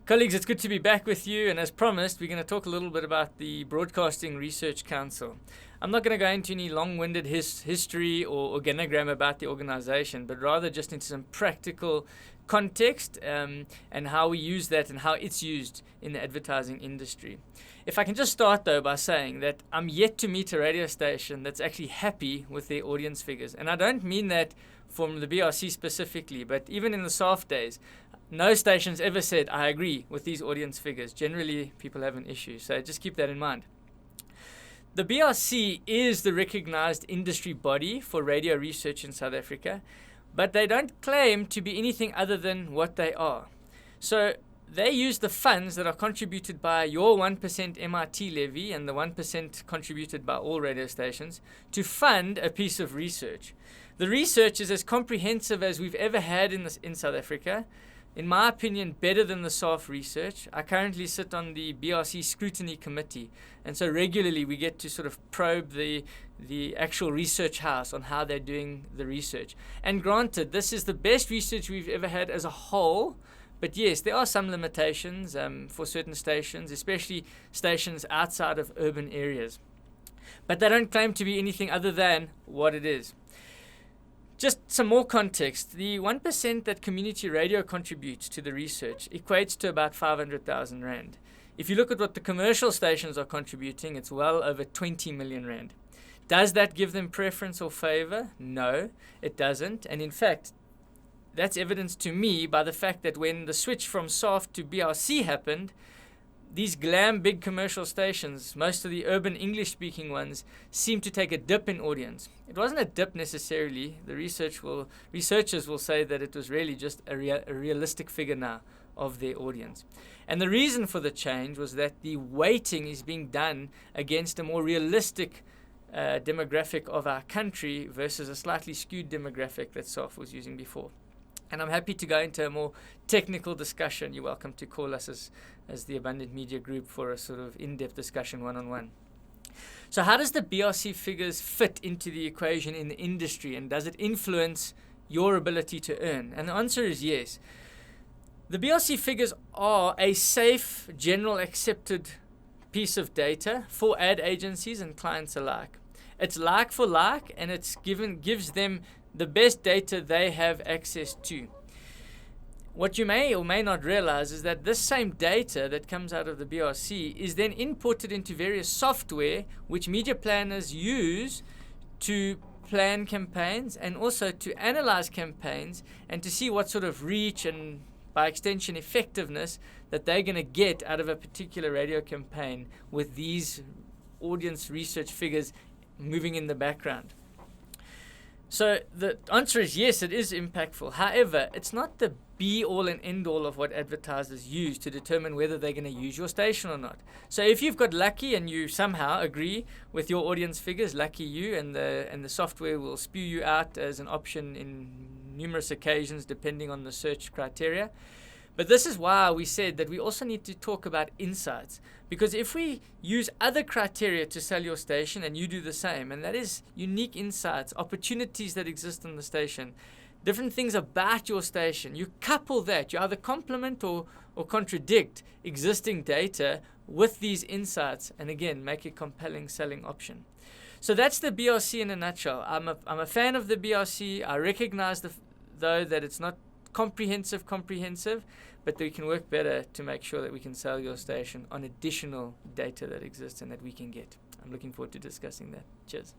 Colleagues, it's good to be back with you, and as promised, we're going to talk a little bit about the Broadcasting Research Council. I'm not going to go into any long-winded history or organogram about the organization, but rather just into some practical context and how we use that and how it's used in the advertising industry. If I can just start, though, by saying that I'm yet to meet a radio station that's actually happy with their audience figures. And I don't mean that from the BRC specifically, but even in the SARF days, no station's ever said, I agree with these audience figures. Generally, people have an issue, so just keep that in mind. The BRC is the recognized industry body for radio research in South Africa, but they don't claim to be anything other than what they are. So they use the funds that are contributed by your 1% MIT levy and the 1% contributed by all radio stations to fund a piece of research. The research is as comprehensive as we've ever had in South Africa. In my opinion, better than the SARF research. I currently sit on the BRC Scrutiny Committee, and so regularly we get to sort of probe the actual research house on how they're doing the research. And granted, this is the best research we've ever had as a whole, but yes, there are some limitations for certain stations, especially stations outside of urban areas. But they don't claim to be anything other than what it is. Just some more context. The 1% that community radio contributes to the research equates to about 500,000 Rand. If you look at what the commercial stations are contributing, it's well over 20 million Rand. Does that give them preference or favor? No, it doesn't. And in fact, that's evidenced to me by the fact that when the switch from SARF to BRC happened, these glam big commercial stations, most of the urban English-speaking ones, seem to take a dip in audience. It wasn't a dip necessarily. The researchers will say that it was really just a realistic figure now of their audience. And the reason for the change was that the weighting is being done against a more realistic demographic of our country versus a slightly skewed demographic that SARF was using before. And I'm happy to go into a more technical discussion. You're welcome to call us as the Abundant Media Group for a sort of in-depth discussion one-on-one. So how does the BRC figures fit into the equation in the industry, and does it influence your ability to earn? And the answer is yes. The BRC figures are a safe, general accepted piece of data for ad agencies and clients alike. It's like for like, and it's gives them the best data they have access to. What you may or may not realize is that this same data that comes out of the BRC is then imported into various software which media planners use to plan campaigns and also to analyze campaigns and to see what sort of reach and, by extension, effectiveness that they're going to get out of a particular radio campaign with these audience research figures moving in the background. So the answer is yes, it is impactful. However, it's not the be-all and end-all of what advertisers use to determine whether they're going to use your station or not. So if you've got lucky and you somehow agree with your audience figures, lucky you, and the software will spew you out as an option in numerous occasions depending on the search criteria. But this is why we said that we also need to talk about insights. Because if we use other criteria to sell your station and you do the same, and that is unique insights, opportunities that exist on the station, different things about your station, you couple that, you either complement or contradict existing data with these insights, and again, make a compelling selling option. So that's the BRC in a nutshell. I'm a fan of the BRC. I recognize, though, that it's not comprehensive, but we can work better to make sure that we can sell your station on additional data that exists and that we can get. I'm looking forward to discussing that. Cheers.